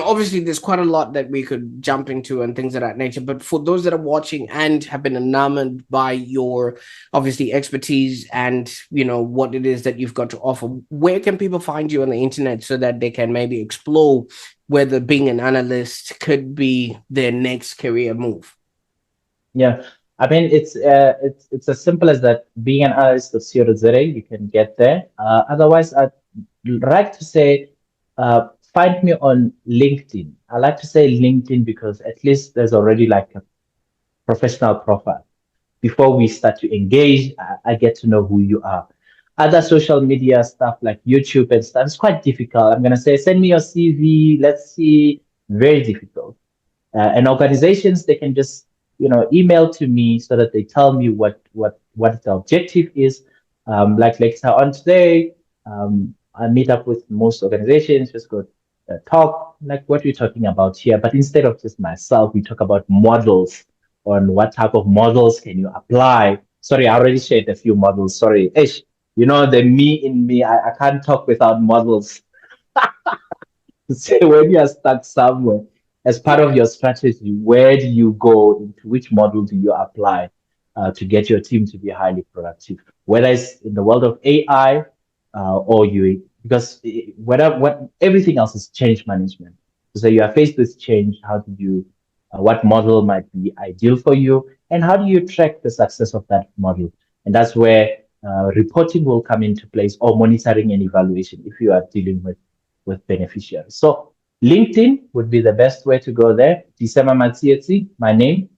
obviously there's quite a lot that we could jump into and things of that nature. But for those that are watching and have been enamored by your obviously expertise and what it is that you've got to offer, where can people find you on the internet so that they can maybe explore whether being an analyst could be their next career move? Yeah. I mean, it's as simple as that. Being an analyst of Zero, you can get there. Otherwise, I'd like to say, find me on LinkedIn. I like to say LinkedIn because at least there's already like a professional profile. Before we start to engage, I get to know who you are. Other social media stuff like YouTube and stuff, it's quite difficult. I'm gonna say, send me your CV. Let's see, very difficult. And organizations, they can just email to me so that they tell me what the objective is. Like later on today, I meet up with most organizations, just go talk like what we're talking about here. But instead of just myself, we talk about models on what type of models can you apply. Sorry, I already shared a few models. Sorry, Ish. The me in me, I can't talk without models. So when you are stuck somewhere, as part of your strategy, where do you go? Into which model do you apply to get your team to be highly productive? Whether it's in the world of AI or because what everything else is change management. So you are faced with change. How do you, what model might be ideal for you, and how do you track the success of that model? And that's where reporting will come into place, or monitoring and evaluation if you are dealing with beneficiaries. So LinkedIn would be the best way to go there. Lisema Matsietsi, my name.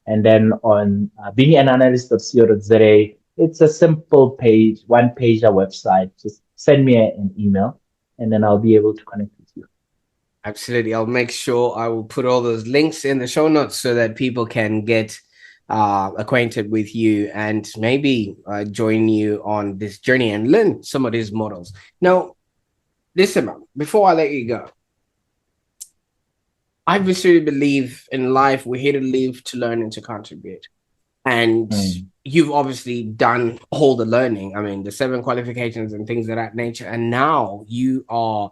And then on Being An Analyst.co.za, it's a simple page, one page, a website. Just send me an email and then I'll be able to connect with you. Absolutely. I'll make sure I will put all those links in the show notes so that people can get acquainted with you and maybe join you on this journey and learn some of these models. Now, listen, before I let you go, I really believe in life, we're here to live, to learn, and to contribute. And you've obviously done all the learning. I mean, the 7 qualifications and things of that nature. And now you are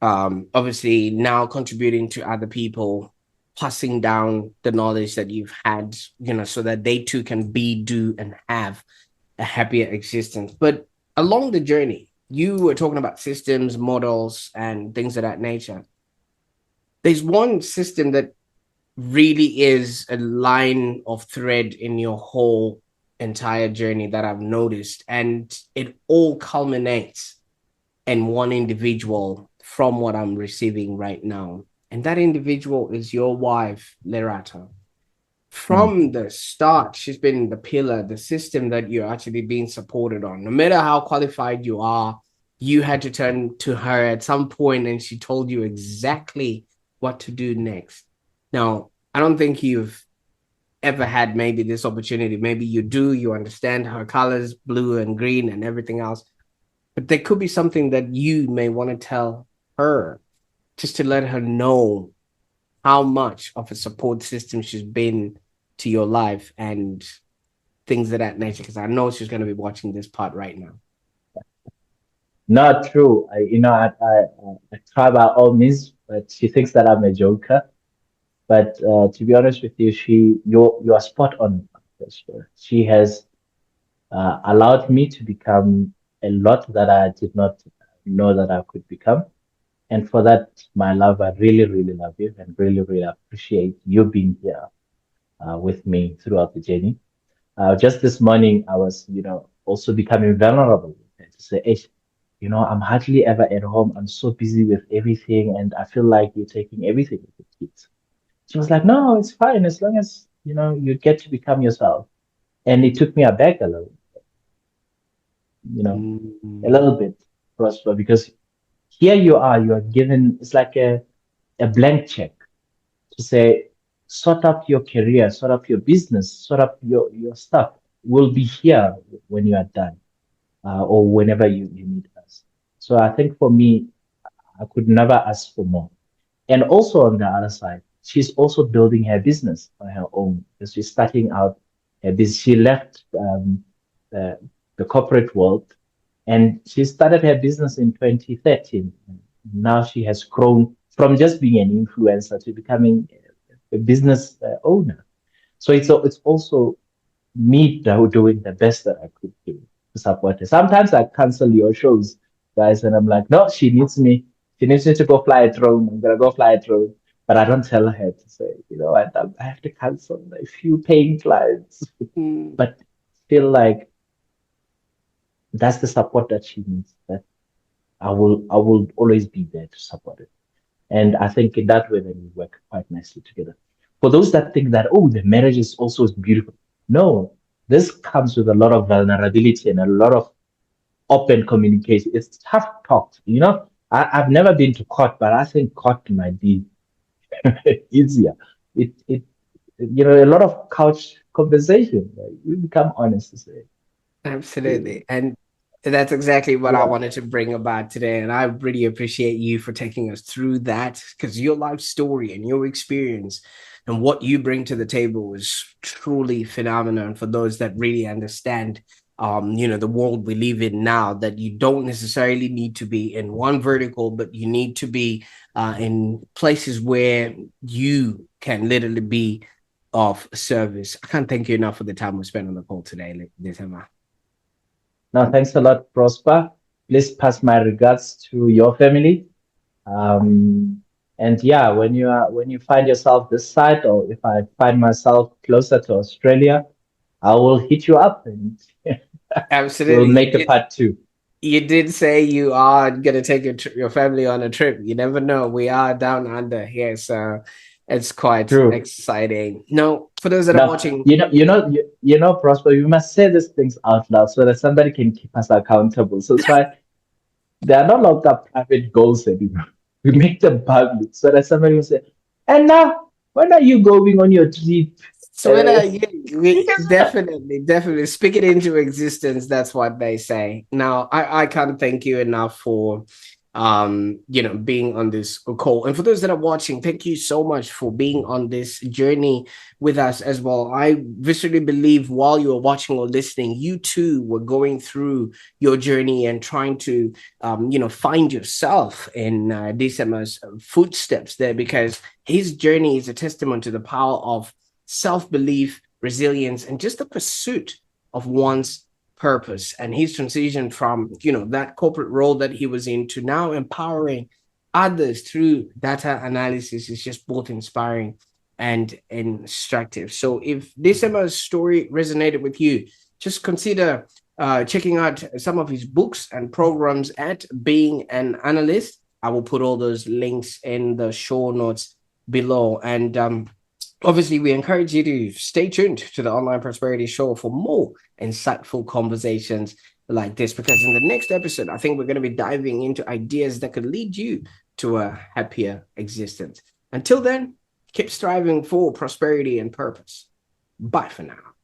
obviously now contributing to other people, passing down the knowledge that you've had, so that they too can be, do, and have a happier existence. But along the journey, you were talking about systems, models, and things of that nature. There's one system that really is a line of thread in your whole entire journey that I've noticed, and it all culminates in one individual from what I'm receiving right now. And that individual is your wife, Lerata. From the start, she's been the pillar, the system that you're actually being supported on. No matter how qualified you are, you had to turn to her at some point and she told you exactly what to do next. Now, I don't think you've ever had maybe this opportunity. Maybe you do, you understand her colors, blue and green and everything else. But there could be something that you may want to tell her just to let her know how much of a support system she's been to your life and things of that nature. Because I know she's going to be watching this part right now. Not true. I try by all means, but she thinks that I'm a joker. But to be honest with you, you are spot on. She has allowed me to become a lot that I did not know that I could become. And for that, my love, I really, really love you and really, really appreciate you being here with me throughout the journey. Just this morning, I was, also becoming vulnerable to say, hey, I'm hardly ever at home. I'm so busy with everything, and I feel like you're taking everything with the kids. She was like, no, it's fine as long as, you get to become yourself. And it took me aback a little bit, Prosper, because here you are given, it's like a blank check to say, sort out your career, sort out your business, sort out your stuff. We'll be here when you are done, or whenever you need us. So I think for me, I could never ask for more. And also on the other side, she's also building her business on her own because she's starting out her business. She left the, the corporate world and she started her business in 2013. Now she has grown from just being an influencer to becoming a business owner. So it's also me doing the best that I could do to support her. Sometimes I cancel your shows, guys, and I'm like, no, she needs me. She needs me to go fly a drone. I'm gonna go fly a drone. But I don't tell her to say, I have to cancel a few paying clients. But feel like that's the support that she needs. That I will always be there to support it. And I think in that way, then we work quite nicely together. For those that think that, oh, the marriage is also beautiful. No, this comes with a lot of vulnerability and a lot of open communication. It's tough talk. I've never been to court, but I think court might be easier. It a lot of couch conversation. Right? We become honest to say. Absolutely. And that's exactly what I Yeah. wanted to bring about today. And I really appreciate you for taking us through that because your life story and your experience and what you bring to the table is truly phenomenal. And for those that really understand, the world we live in now, that you don't necessarily need to be in one vertical, but you need to be in places where you can literally be of service. I can't thank you enough for the time we spent on the call today, Lisema. Now, thanks a lot, Prosper. Please pass my regards to your family. And yeah, when you find yourself this side, or if I find myself closer to Australia, I will hit you up and we'll Absolutely. make a part two. You did say you are gonna take your family on a trip. You never know. We are down under here, so it's quite True. exciting. Now, for those that are Now, watching, Prosper, we must say these things out loud so that somebody can keep us accountable. So that's why they are no longer private goals anymore. We make them public so that somebody will say, and now, when are you going on your trip? so when Uh, we definitely speak it into existence. That's what they say. Now, I can't thank you enough for being on this call. And for those that are watching, thank you so much for being on this journey with us as well. I viscerally believe while you were watching or listening, you too were going through your journey and trying to find yourself in Lisema's footsteps there, because his journey is a testament to the power of self-belief, resilience, and just the pursuit of one's purpose. And his transition from that corporate role that he was in to now empowering others through data analysis is just both inspiring and instructive. So if this story resonated with you, just consider checking out some of his books and programs at Being an Analyst. I will put all those links in the show notes below. And obviously, we encourage you to stay tuned to the Online Prosperity Show for more insightful conversations like this, because in the next episode, I think we're going to be diving into ideas that could lead you to a happier existence. Until then, keep striving for prosperity and purpose. Bye for now.